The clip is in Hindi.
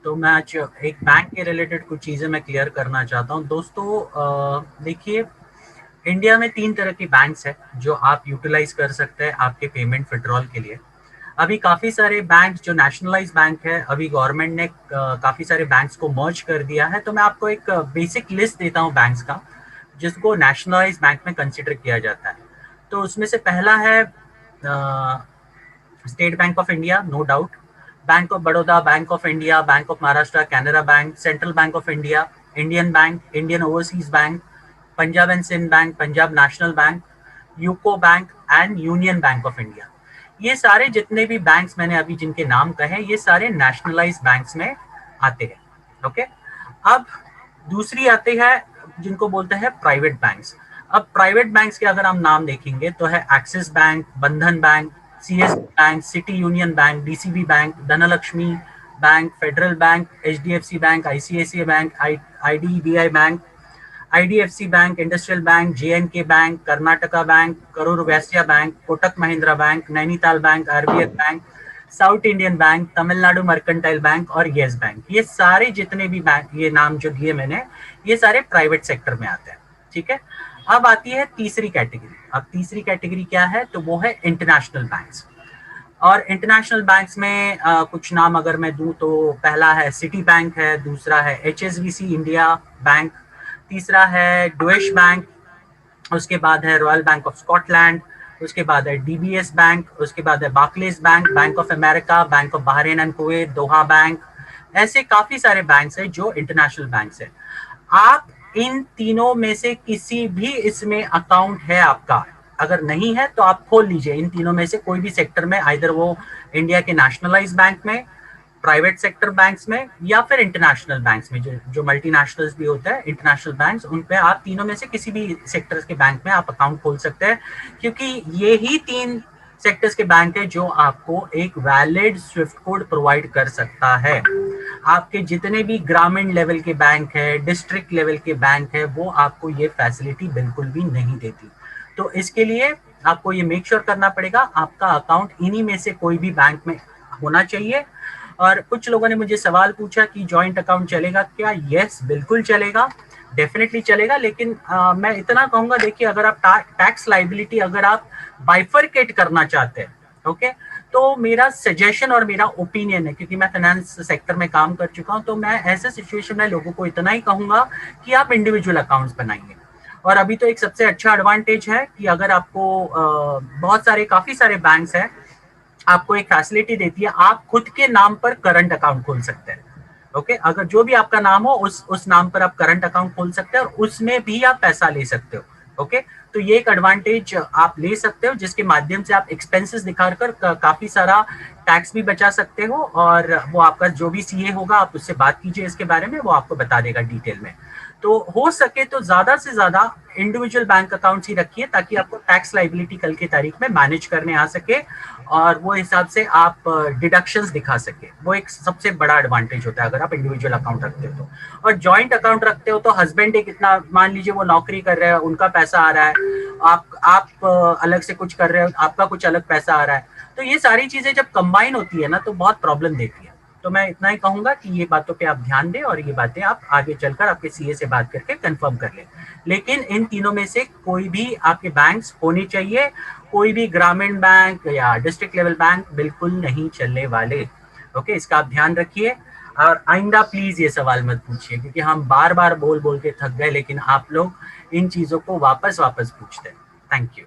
तो मैं आज एक बैंक के रिलेटेड कुछ चीज़ें मैं क्लियर करना चाहता हूँ दोस्तों। देखिए, इंडिया में 3 तरह की बैंक्स हैं जो आप यूटिलाइज़ कर सकते हैं आपके पेमेंट विथड्रॉल के लिए। अभी काफ़ी सारे बैंक जो नेशनलाइज़ बैंक है, अभी गवर्नमेंट ने काफ़ी सारे बैंक्स को मर्ज कर दिया है। तो मैं आपको एक बेसिक लिस्ट देता हूँ बैंक्स का, जिसको नेशनलाइज़ बैंक में कंसिडर किया जाता है। तो उसमें से पहला है State Bank of India, no doubt. Bank of Baroda, Bank of India, Bank of Maharashtra, Canara Bank, Central Bank of India, Indian Bank, Indian Overseas Bank, Punjab and Sindh Bank, Punjab National Bank, UCO Bank and Union Bank of India. ये सारे जितने भी बैंक्स मैंने अभी जिनके नाम कहे, ये सारे नेशनलाइज बैंक्स में आते हैं। ओके। अब दूसरी आती है जिनको बोलते हैं प्राइवेट बैंक्स। अब प्राइवेट बैंक्स के अगर हम नाम देखेंगे तो है Axis Bank, Bandhan Bank, CS Bank, City Union Bank, DCB Bank, Dhanlaxmi Bank, Federal Bank, HDFC Bank, ICICI Bank, IDBI Bank, IDFC Bank, Industrial Bank, JNK Bank, Karnataka Bank, Karur Vysya Bank, Kotak Mahindra Bank, Nainital Bank, RBL Bank, South Indian Bank, Tamil Nadu mercantile Bank और येस बैंक। ये सारे जितने भी बैंक, ये नाम जो दिए मैंने, ये सारे प्राइवेट सेक्टर में आते हैं। ठीक है। अब आती है तीसरी कैटेगरी। अब तीसरी कैटेगरी क्या है, तो वो है इंटरनेशनल बैंक्स। और इंटरनेशनल बैंक्स में कुछ नाम अगर मैं दूं तो पहला है सिटी बैंक है, दूसरा है एचएसबीसी इंडिया बैंक, तीसरा है डोइश बैंक, उसके बाद है रॉयल बैंक ऑफ स्कॉटलैंड, उसके बाद है डीबीएस बैंक, उसके बाद है Barclays bank, bank of America, bank of Bahrain and Kuwait, Doha bank. ऐसे काफी सारे बैंक्स हैं जो इंटरनेशनल बैंक्स हैं। आप इन तीनों में से किसी भी इसमें अकाउंट है आपका, अगर नहीं है तो आप खोल लीजिए इन तीनों में से कोई भी सेक्टर में, आइदर वो इंडिया के नेशनलाइज बैंक में, प्राइवेट सेक्टर बैंक्स में, या फिर इंटरनेशनल बैंक्स में, जो जो मल्टीनेशनल्स भी होता है, इंटरनेशनल बैंक्स, उन पे आप तीनों में से किसी भी सेक्टर्स के बैंक में आप अकाउंट खोल सकते हैं। क्योंकि ये ही 3 सेक्टर्स के बैंक है जो आपको एक वैलिड स्विफ्ट कोड प्रोवाइड कर सकता है। आपके जितने भी ग्रामीण लेवल के बैंक है, डिस्ट्रिक्ट लेवल के बैंक है, वो आपको ये फैसिलिटी बिल्कुल भी नहीं देती। तो इसके लिए आपको ये मेक श्योर करना पड़ेगा आपका अकाउंट इन्हीं में से कोई भी बैंक में होना चाहिए। और कुछ लोगों ने मुझे सवाल पूछा कि जॉइंट अकाउंट चलेगा क्या? यस, बिल्कुल चलेगा, डेफिनेटली चलेगा। लेकिन मैं इतना कहूंगा, देखिए, अगर आप टैक्स लाइबिलिटी अगर आप बाइफरकेट करना चाहते हैं, ओके, तो मेरा सजेशन और मेरा ओपिनियन है, क्योंकि मैं फाइनेंस सेक्टर में काम कर चुका हूं, तो मैं ऐसे सिचुएशन में लोगों को इतना ही कहूंगा कि आप इंडिविजुअल अकाउंट्स बनाइए। और अभी तो एक सबसे अच्छा एडवांटेज है कि अगर आपको बहुत सारे काफी सारे बैंक्स हैं, आपको एक फैसिलिटी देती है, आप खुद के नाम पर करंट अकाउंट खोल सकते हैं। ओके, अगर जो भी आपका नाम हो उस नाम पर आप करंट अकाउंट खोल सकते हैं और उसमें भी आप पैसा ले सकते हो। ओके, तो ये एक एडवांटेज आप ले सकते हो, जिसके माध्यम से आप एक्सपेंसेस दिखाकर काफी सारा टैक्स भी बचा सकते हो। और वो आपका जो भी सीए होगा, आप उससे बात कीजिए इसके बारे में, वो आपको बता देगा डिटेल में। तो हो सके तो ज्यादा से ज्यादा इंडिविजुअल बैंक अकाउंट्स ही रखिए, ताकि आपको टैक्स लाइबिलिटी कल की तारीख में मैनेज करने आ सके और वो हिसाब से आप डिडक्शंस दिखा सके। वो एक सबसे बड़ा एडवांटेज होता है अगर आप इंडिविजुअल अकाउंट रखते हो तो। और जॉइंट अकाउंट रखते हो तो हस्बैंड एक इतना, मान लीजिए वो नौकरी कर रहे हैं, उनका पैसा आ रहा है, आप अलग से कुछ कर रहे हो, आपका कुछ अलग पैसा आ रहा है, तो ये सारी चीजें जब कंबाइन होती है ना, तो बहुत प्रॉब्लम देती है। तो मैं इतना ही कहूंगा कि ये बातों पे आप ध्यान दें और ये बातें आप आगे चलकर आपके सीए से बात करके कंफर्म कर लें। लेकिन इन तीनों में से कोई भी आपके बैंक्स होने चाहिए, कोई भी ग्रामीण बैंक या डिस्ट्रिक्ट लेवल बैंक बिल्कुल नहीं चलने वाले। ओके, इसका आप ध्यान रखिए। और आइंदा प्लीज ये सवाल मत पूछिए, क्योंकि हम बार बार बोल बोल के थक गए, लेकिन आप लोग इन चीजों को वापस वापस पूछते हैं। Thank you.